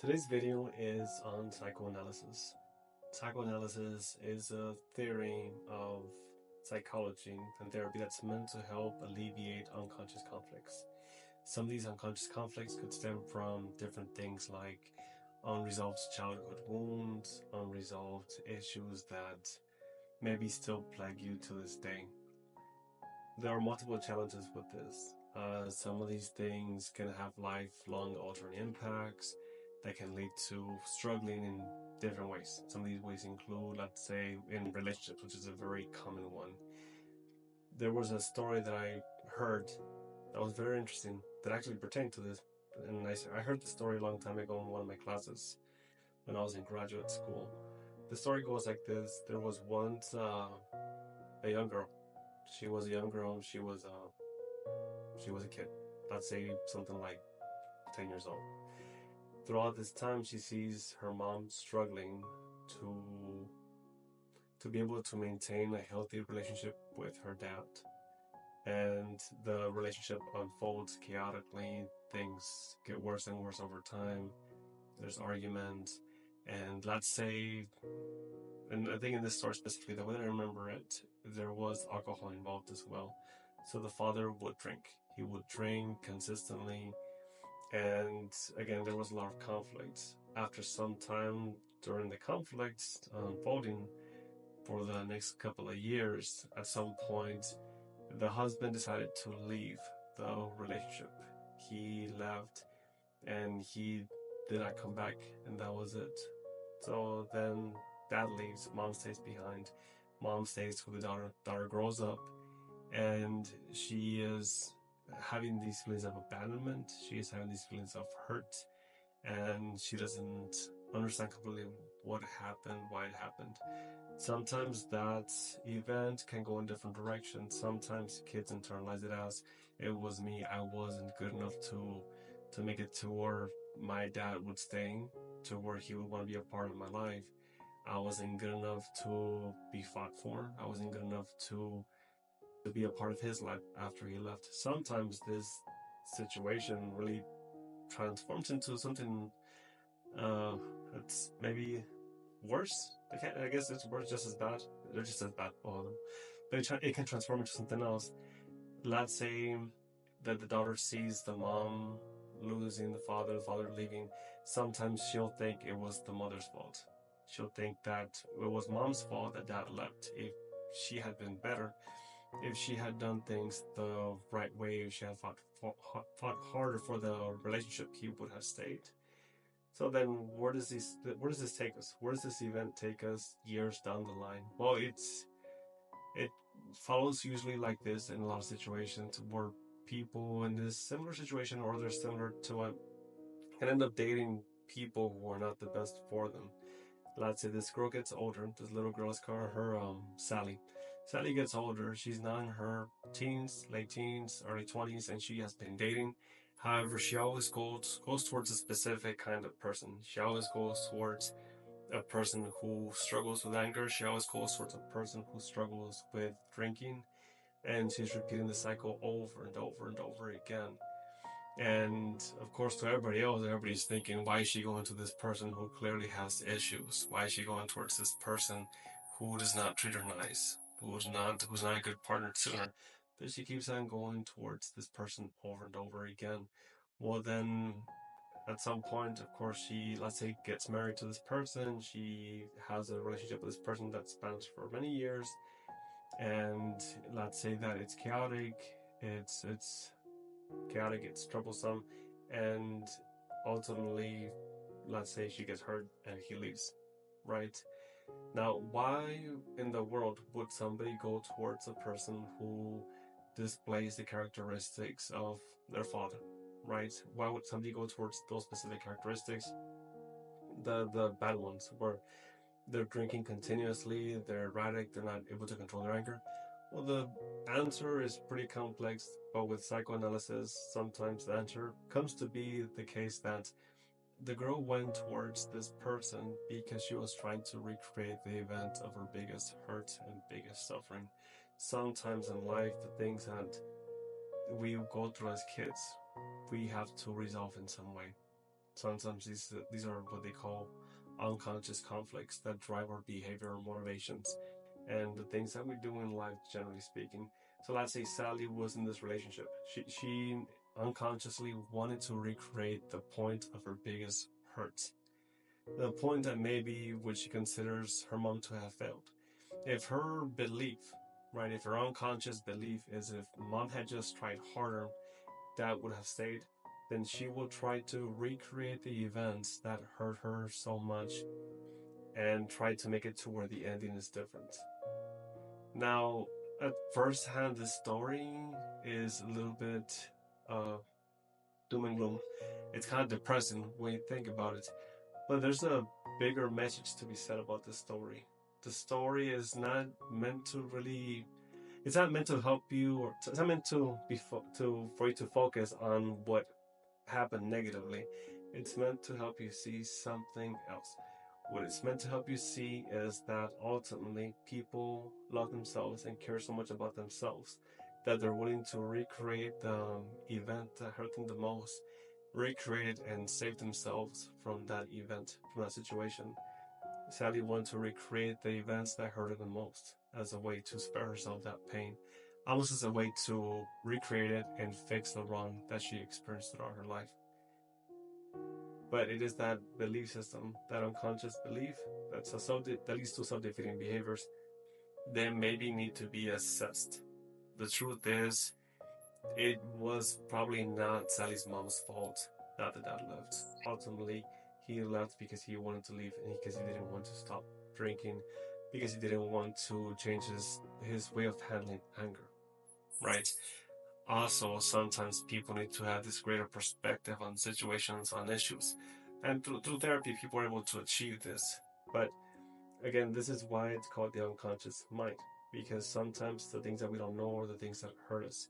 Today's video is on psychoanalysis. Psychoanalysis is a theory of psychology and therapy that's meant to help alleviate unconscious conflicts. Some of these unconscious conflicts could stem from different things like unresolved childhood wounds, unresolved issues that maybe still plague you to this day. There are multiple challenges with this. Some of these things can have lifelong altering impacts that can lead to struggling in different ways. Some of these ways include, let's say, in relationships, which is a very common one. There was a story that I heard that was very interesting that actually pertained to this. And I heard the story a long time ago in one of my classes when I was in graduate school. The story goes like this. There was once a young girl. She was a young girl. She was a kid. Let's say something like 10 years old. Throughout this time, she sees her mom struggling to to be able to maintain a healthy relationship with her dad. And the relationship unfolds chaotically. Things get worse and worse over time. There's arguments. And let's say, and I think in this story specifically, the way I remember it, there was alcohol involved as well. So the father would drink. He would drink consistently. And again, there was a lot of conflict. After some time during the conflicts unfolding for the next couple of years, at some point, the husband decided to leave the relationship. He left and he did not come back, and that was it. So then dad leaves, mom stays behind. Mom stays with the daughter. Daughter grows up, and she is having these feelings of abandonment. She is having these feelings of hurt, and she doesn't understand completely what happened, why it happened. Sometimes that event can go in different directions. Sometimes kids internalize it as it was me. I wasn't good enough to make it to where my dad would stay, to where he would want to be a part of my life. I wasn't good enough to be fought for. I wasn't good enough to be a part of his life after he left. Sometimes this situation really transforms into something that's maybe worse. I guess it's worse, just as bad. They're just as bad, all of them. But it can transform into something else. Let's say that the daughter sees the mom losing the father leaving. Sometimes she'll think it was the mother's fault. She'll think that it was mom's fault that dad left. If she had been better, if she had done things the right way, if she had fought harder for the relationship, he would have stayed. So then, where does this take us? Where does this event take us years down the line? Well, it follows usually like this in a lot of situations where people in this similar situation or they're similar to it can end up dating people who are not the best for them. Let's say this girl gets older. This little girl is called her Sally. Sally gets older. She's now in her teens, late teens, early 20s, and she has been dating. However, she always goes towards a specific kind of person. She always goes towards a person who struggles with anger. She always goes towards a person who struggles with drinking, and she's repeating the cycle over and over and over again. And of course, to everybody else, everybody's thinking, why is she going to this person who clearly has issues? Why is she going towards this person who does not treat her nice, who's not a good partner to her? But she keeps on going towards this person over and over again. Well, then at some point, of course, she, let's say, gets married to this person. She has a relationship with this person that spans for many years, and let's say that it's chaotic. It's chaotic, it's troublesome, and ultimately, let's say she gets hurt and he leaves, right? Now, why in the world would somebody go towards a person who displays the characteristics of their father, right? Why would somebody go towards those specific characteristics? The bad ones, where they're drinking continuously, they're erratic, they're not able to control their anger. Well, the answer is pretty complex, but with psychoanalysis, sometimes the answer comes to be the case that the girl went towards this person because she was trying to recreate the event of her biggest hurt and biggest suffering. Sometimes in life, the things that we go through as kids, we have to resolve in some way. Sometimes these are what they call unconscious conflicts that drive our behavior or motivations and the things that we do in life, generally speaking. So let's say Sally was in this relationship. She unconsciously wanted to recreate the point of her biggest hurt, the point that maybe which she considers her mom to have failed. If her belief, right, if her unconscious belief is if mom had just tried harder, that would have stayed, then she will try to recreate the events that hurt her so much and try to make it to where the ending is different. Now, at first hand, the story is a little bit uh, doom and gloom. It's kind of depressing when you think about it. But there's a bigger message to be said about the story. The story is not meant to really. It's not meant to help you, or it's not meant to be for you to focus on what happened negatively. It's meant to help you see something else. What it's meant to help you see is that ultimately people love themselves and care so much about themselves that they're willing to recreate the event that hurt them the most, recreate it and save themselves from that event, from that situation. Sally wanted to recreate the events that hurt her the most as a way to spare herself that pain, almost as a way to recreate it and fix the wrong that she experienced throughout her life. But it is that belief system, that unconscious belief, that leads to self-defeating behaviors that maybe need to be assessed. The truth is, it was probably not Sally's mom's fault that the dad left. Ultimately, he left because he wanted to leave and because he didn't want to stop drinking, because he didn't want to change his way of handling anger, right? Also, sometimes people need to have this greater perspective on situations, on issues. And through therapy, people are able to achieve this. But again, this is why it's called the unconscious mind, because sometimes the things that we don't know are the things that hurt us.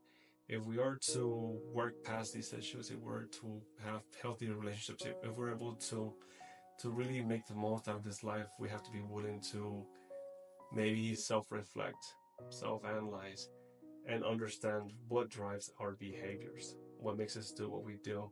If we are to work past these issues, if we're to have healthier relationships, if we're able to really make the most out of this life, we have to be willing to maybe self-reflect, self-analyze, and understand what drives our behaviors, what makes us do what we do,